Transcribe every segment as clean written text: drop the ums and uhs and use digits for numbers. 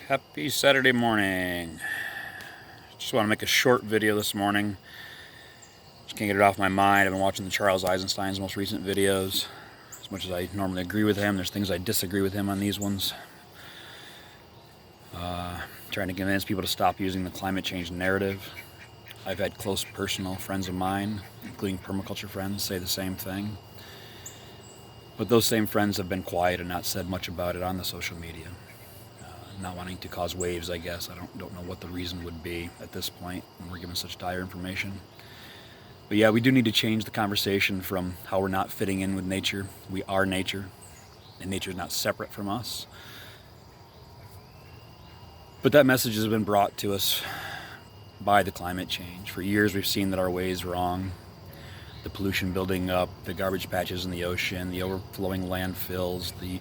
Happy Saturday morning. Just want to make a short video this morning. Just can't get it off my mind. I've been watching the Charles Eisenstein's most recent videos. As much as I normally agree with him, there's things I disagree with him on these ones. Trying to convince people to stop using the climate change narrative. I've had close personal friends of mine, including permaculture friends, say the same thing. But those same friends have been quiet and not said much about it on the social media. Not wanting to cause waves, I guess. I don't know what the reason would be at this point when we're given such dire information. But yeah, we do need to change the conversation from how we're not fitting in with nature. We are nature, and nature is not separate from us. But that message has been brought to us by the climate change. For years we've seen that our way is wrong. The pollution building up, the garbage patches in the ocean, the overflowing landfills, the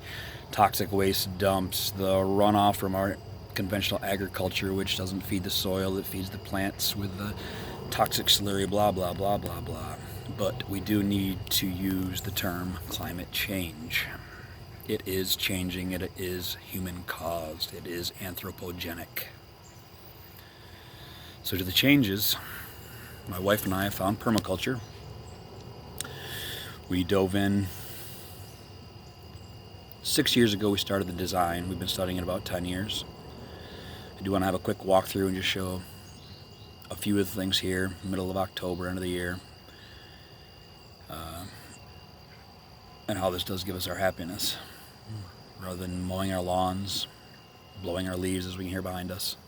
toxic waste dumps, the runoff from our conventional agriculture, which doesn't feed the soil, it feeds the plants with the toxic slurry, blah, blah, blah, blah, blah. But we do need to use the term climate change. It is changing, it is human-caused, it is anthropogenic. So to the changes, my wife and I have found permaculture. We dove in 6 years ago. We started the design. We've been studying it about 10 years. I do want to have a quick walkthrough and just show a few of the things here, middle of October, end of the year, and how this does give us our happiness. Rather than mowing our lawns, blowing our leaves as we can hear behind us,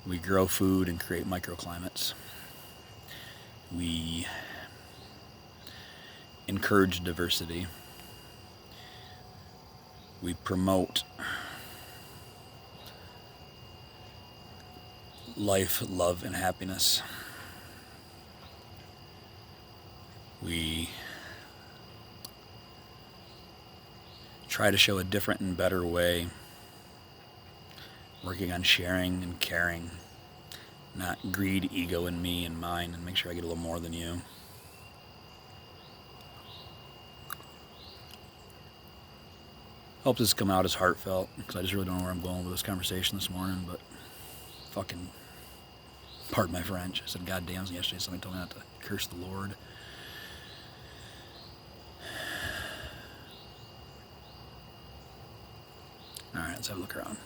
we grow food and create microclimates. We encourage diversity. We promote life, love, and happiness. We try to show a different and better way, working on sharing and caring, not greed, ego, and me and mine, and make sure I get a little more than you. Hope this come out as heartfelt, because I just really don't know where I'm going with this conversation this morning, but fucking, pardon my French, I said goddamn yesterday. Somebody told me not to curse the Lord. Alright, let's have a look around.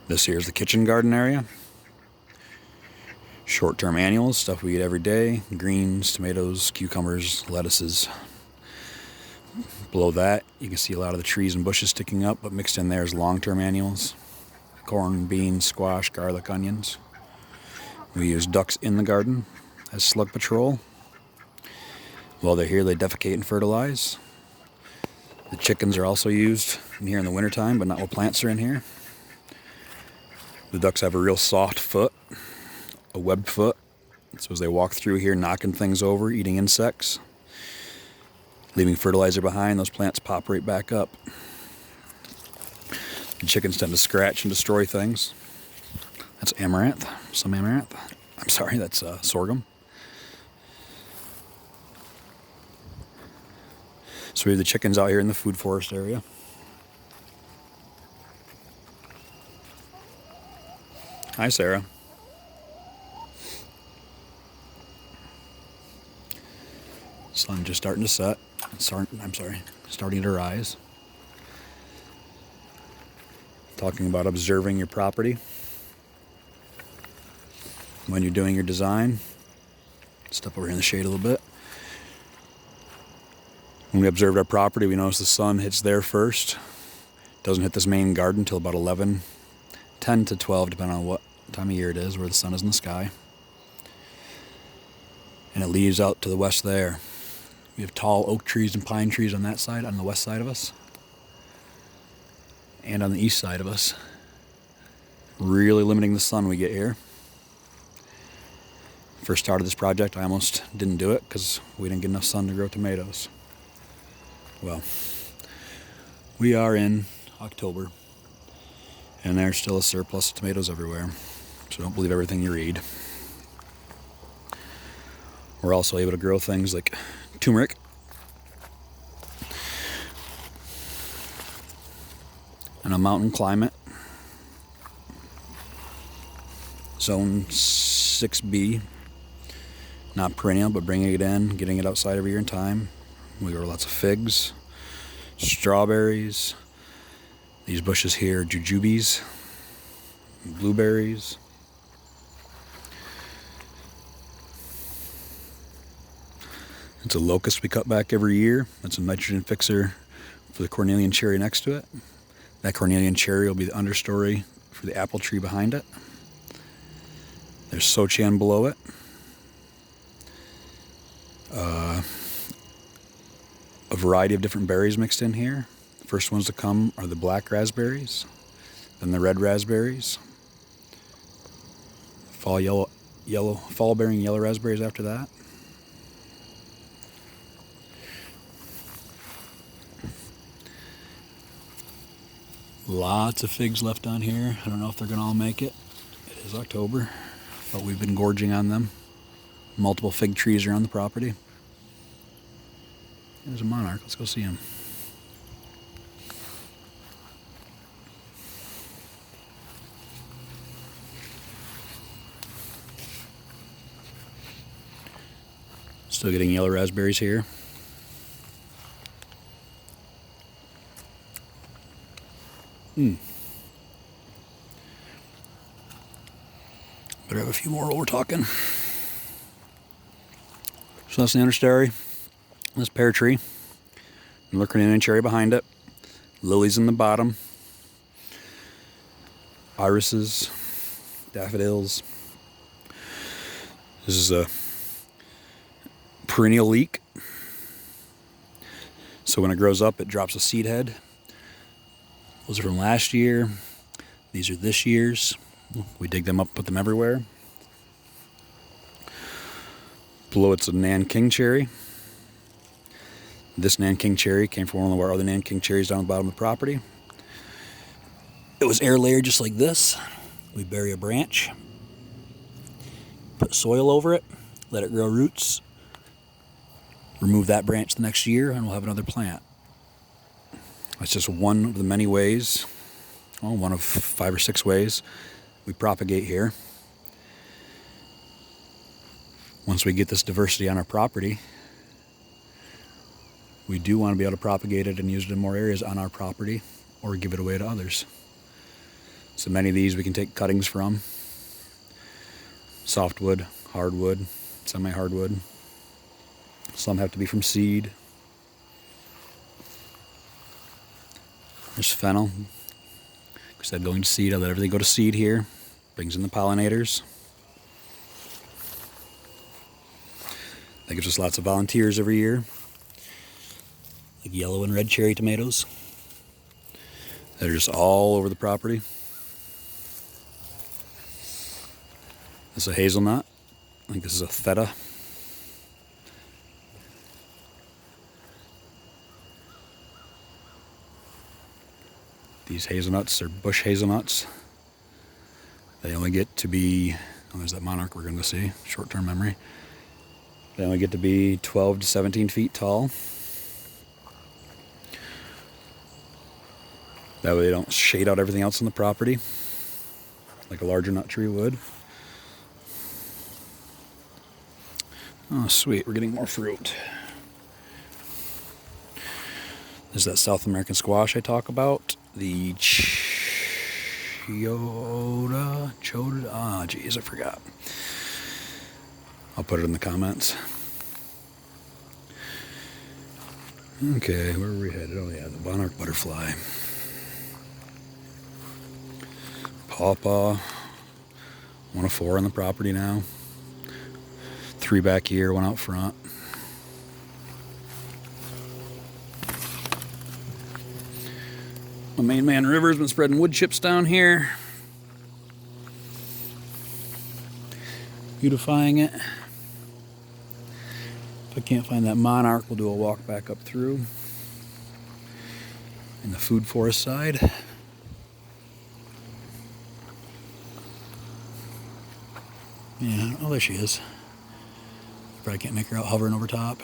This here is the kitchen garden area. Short-term annuals, stuff we eat every day. Greens, tomatoes, cucumbers, lettuces. Below that, you can see a lot of the trees and bushes sticking up, but mixed in there is long-term annuals. Corn, beans, squash, garlic, onions. We use ducks in the garden as slug patrol. While they're here, they defecate and fertilize. The chickens are also used in here in the wintertime, but not while plants are in here. The ducks have a real soft foot, a webbed foot, so as they walk through here knocking things over, eating insects, leaving fertilizer behind, those plants pop right back up. The chickens tend to scratch and destroy things. That's amaranth, some amaranth. I'm sorry, that's sorghum. So we have the chickens out here in the Foodforest area. Hi, Sarah. Sun just starting to set. Starting to rise. Talking about observing your property when you're doing your design. Step over here in the shade a little bit. When we observed our property, we noticed the sun hits there first. Doesn't hit this main garden until about 11, 10 to 12, depending on what time of year it is, where the sun is in the sky. And it leaves out to the west there. We have tall oak trees and pine trees on that side, on the west side of us. And on the east side of us. Really limiting the sun we get here. First started this project, I almost didn't do it because we didn't get enough sun to grow tomatoes. Well, we are in October, and there's still a surplus of tomatoes everywhere, so don't believe everything you read. We're also able to grow things like turmeric, in a mountain climate. Zone 6B. Not perennial, but bringing it in, getting it outside every year in time. We grow lots of figs, strawberries. These bushes here are jujubes, blueberries. It's a locust we cut back every year. That's a nitrogen fixer for the cornelian cherry next to it. That cornelian cherry will be the understory for the apple tree behind it. There's sochan below it. A variety of different berries mixed in here. The first ones to come are the black raspberries, then the red raspberries, fall bearing yellow raspberries after that. Lots of figs left on here. I don't know if they're gonna all make it. It is October, but we've been gorging on them. Multiple fig trees around the property. There's a monarch. Let's go see him. Still getting yellow raspberries here. Better have a few more while we're talking. So that's the understory. This pear tree. And looking in a cherry behind it. Lilies in the bottom. Irises. Daffodils. This is a perennial leek. So when it grows up, it drops a seed head. Those are from last year. These are this year's. We dig them up, put them everywhere. Below it's a Nanking cherry. This Nanking cherry came from one of our other Nanking cherries down the bottom of the property. It was air layered just like this. We bury a branch, put soil over it, let it grow roots, remove that branch the next year, and we'll have another plant. That's just one of the many ways, well, one of 5 or 6 ways we propagate here. Once we get this diversity on our property, we do want to be able to propagate it and use it in more areas on our property or give it away to others. So many of these we can take cuttings from. Softwood, hardwood, semi-hardwood. Some have to be from seed. There's fennel. Instead of going to seed, I let everything go to seed here. Brings in the pollinators. That gives us lots of volunteers every year. Like yellow and red cherry tomatoes. They're just all over the property. This is a hazelnut. I think this is a theta. These hazelnuts are bush hazelnuts. They only get to be, oh, there's that monarch we're going to see, short-term memory. They only get to be 12 to 17 feet tall. That way they don't shade out everything else on the property, like a larger nut tree would. Oh, sweet, we're getting more fruit. There's that South American squash I talk about. The chota, geez, I forgot. I'll put it in the comments. Okay, where are we headed? Oh yeah, the monarch butterfly. Pawpaw. 1 of 4 on the property now. 3 back here, 1 out front. The main man river's been spreading wood chips down here. Beautifying it. If I can't find that monarch, we'll do a walk back up through. In the Foodforest side. Yeah, oh, there she is. Probably can't make her out hovering over top.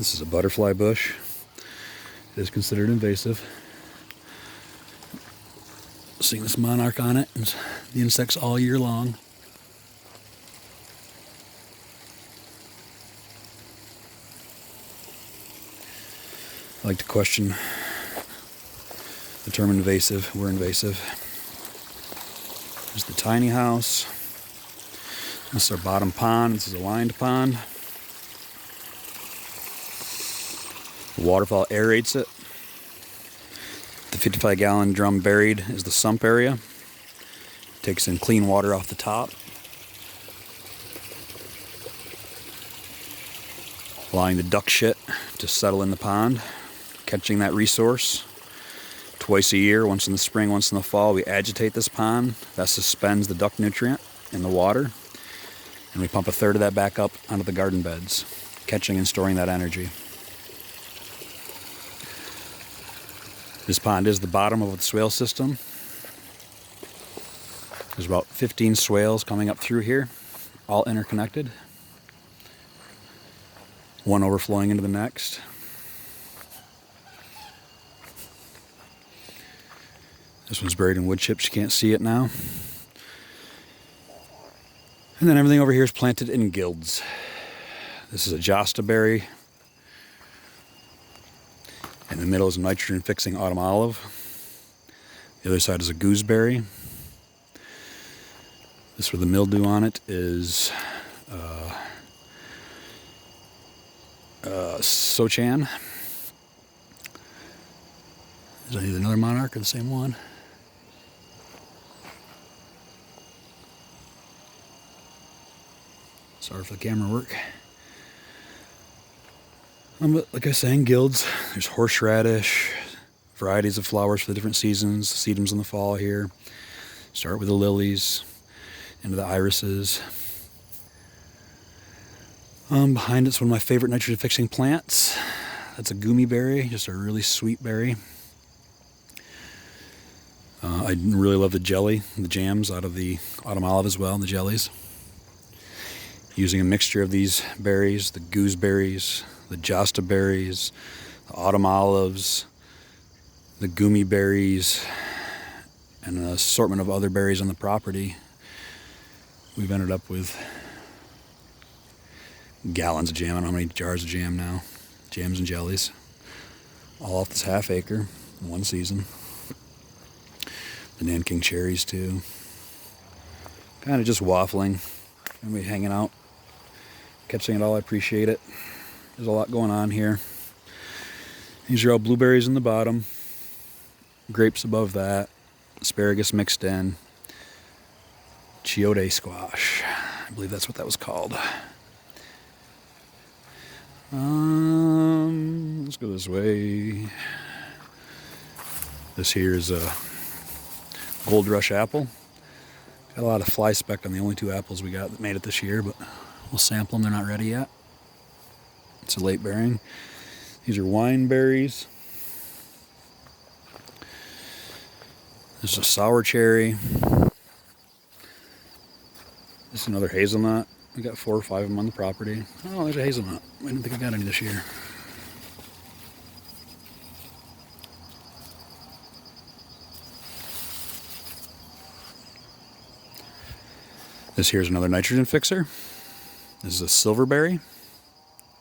This is a butterfly bush. It is considered invasive. Seeing this monarch on it, and the insects all year long. I like to question the term invasive. We're invasive. There's the tiny house. This is our bottom pond. This is a lined pond. The waterfall aerates it. The 55-gallon drum buried is the sump area. Takes in clean water off the top, allowing the duck shit to settle in the pond, catching that resource. Twice a year, once in the spring, once in the fall, we agitate this pond. That suspends the duck nutrient in the water, and we pump a third of that back up onto the garden beds, catching and storing that energy. This pond is the bottom of the swale system. There's about 15 swales coming up through here, all interconnected. One overflowing into the next. This one's buried in wood chips, you can't see it now. And then everything over here is planted in guilds. This is a josta berry. In the middle is a nitrogen-fixing autumn olive. The other side is a gooseberry. This with the mildew on it is Sochan. Is that either another monarch or the same one? Sorry for the camera work. But like I was saying, guilds. There's horseradish, varieties of flowers for the different seasons. Sedums in the fall here. Start with the lilies, into the irises. Behind it's one of my favorite nitrogen-fixing plants. That's a gummy berry, just a really sweet berry. I really love the jelly, the jams out of the autumn olive as well, the jellies. Using a mixture of these berries, the gooseberries, the josta berries, the autumn olives, the gummy berries, and an assortment of other berries on the property, we've ended up with gallons of jam. I don't know how many jars of jam now. Jams and jellies. All off this half acre in one season. The Nanking cherries too. Kind of just waffling. Everybody hanging out. Catching it all, I appreciate it. There's a lot going on here. These are all blueberries in the bottom. Grapes above that. Asparagus mixed in. Chiyote squash. I believe that's what that was called. Let's go this way. This here is a Gold Rush apple. Got a lot of fly speck on the only two apples we got that made it this year, but we'll sample them. They're not ready yet. It's a late bearing. These are wine berries. This is a sour cherry. This is another hazelnut. We got 4 or 5 of them on the property. Oh, there's a hazelnut. I didn't think I got any this year. This here is another nitrogen fixer. This is a silverberry.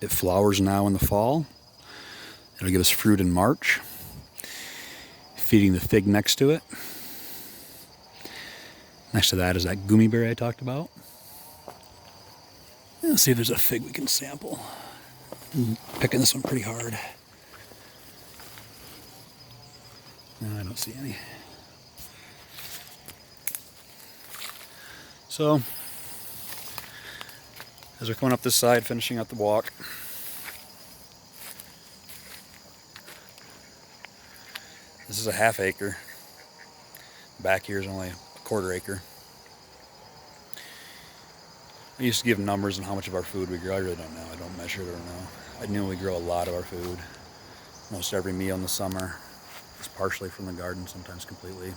It flowers now in the fall. It'll give us fruit in March. Feeding the fig next to it. Next to that is that gummy berry I talked about. Let's see if there's a fig we can sample. I'm picking this one pretty hard. No, I don't see any. So, as we're coming up this side, finishing out the walk, this is a half acre. Back here is only a quarter acre. I used to give numbers on how much of our food we grow. I really don't know. I don't measure it or know. I knew we grow a lot of our food. Most every meal in the summer is partially from the garden, sometimes completely.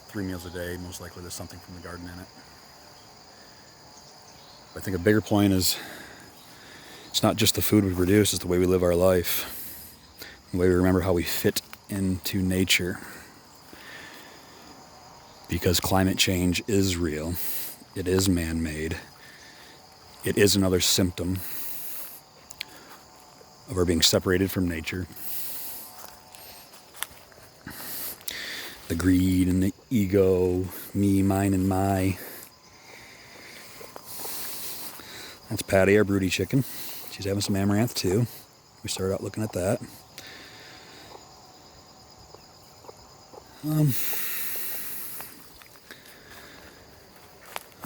3 meals a day, most likely there's something from the garden in it. But I think a bigger point is It's not just the food we produce, it's the way we live our life, the way we remember how we fit into nature. Because climate change is real, it is man-made, it is another symptom of our being separated from nature. The greed and the ego, me, mine, and my. That's Patty, our broody chicken. She's having some amaranth too. We started out looking at that.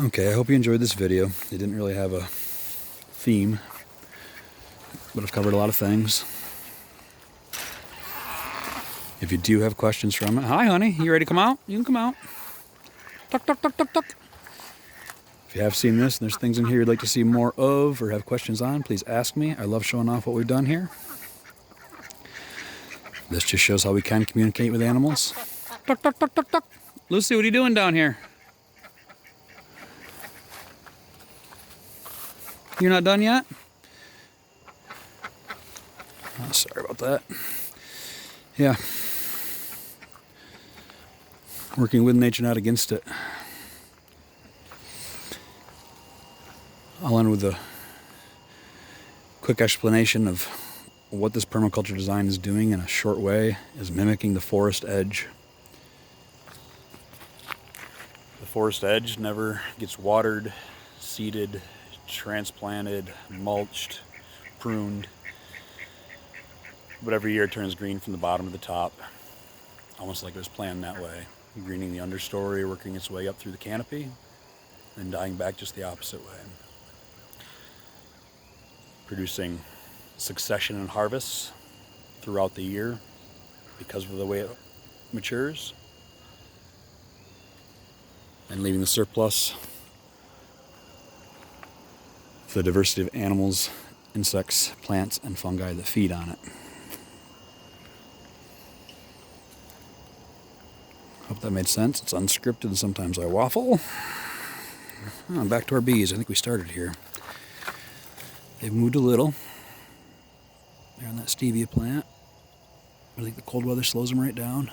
Okay, I hope you enjoyed this video. It didn't really have a theme, but I've covered a lot of things. If you do have questions from it, hi honey, you ready to come out? You can come out. Tuck, tuck, tuck, tuck, tuck. If you have seen this and there's things in here you'd like to see more of or have questions on, please ask me. I love showing off what we've done here. This just shows how we can communicate with animals. Tuck, tuck, tuck, tuck, tuck. Lucy, what are you doing down here? You're not done yet? Oh, sorry about that. Yeah. Working with nature, not against it. I'll end with a quick explanation of what this permaculture design is doing in a short way, is mimicking the forest edge. The forest edge never gets watered, seeded, transplanted, mulched, pruned. But every year it turns green from the bottom to the top, almost like it was planned that way. Greening the understory, working its way up through the canopy, and dying back just the opposite way. Producing succession and harvests throughout the year because of the way it matures, and leaving the surplus for the diversity of animals, insects, plants, and fungi that feed on it. Hope that made sense. It's unscripted and sometimes I waffle. Oh, back to our bees. I think we started here. They've moved a little. They're on that stevia plant. I think the cold weather slows them right down.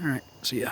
All right, see ya.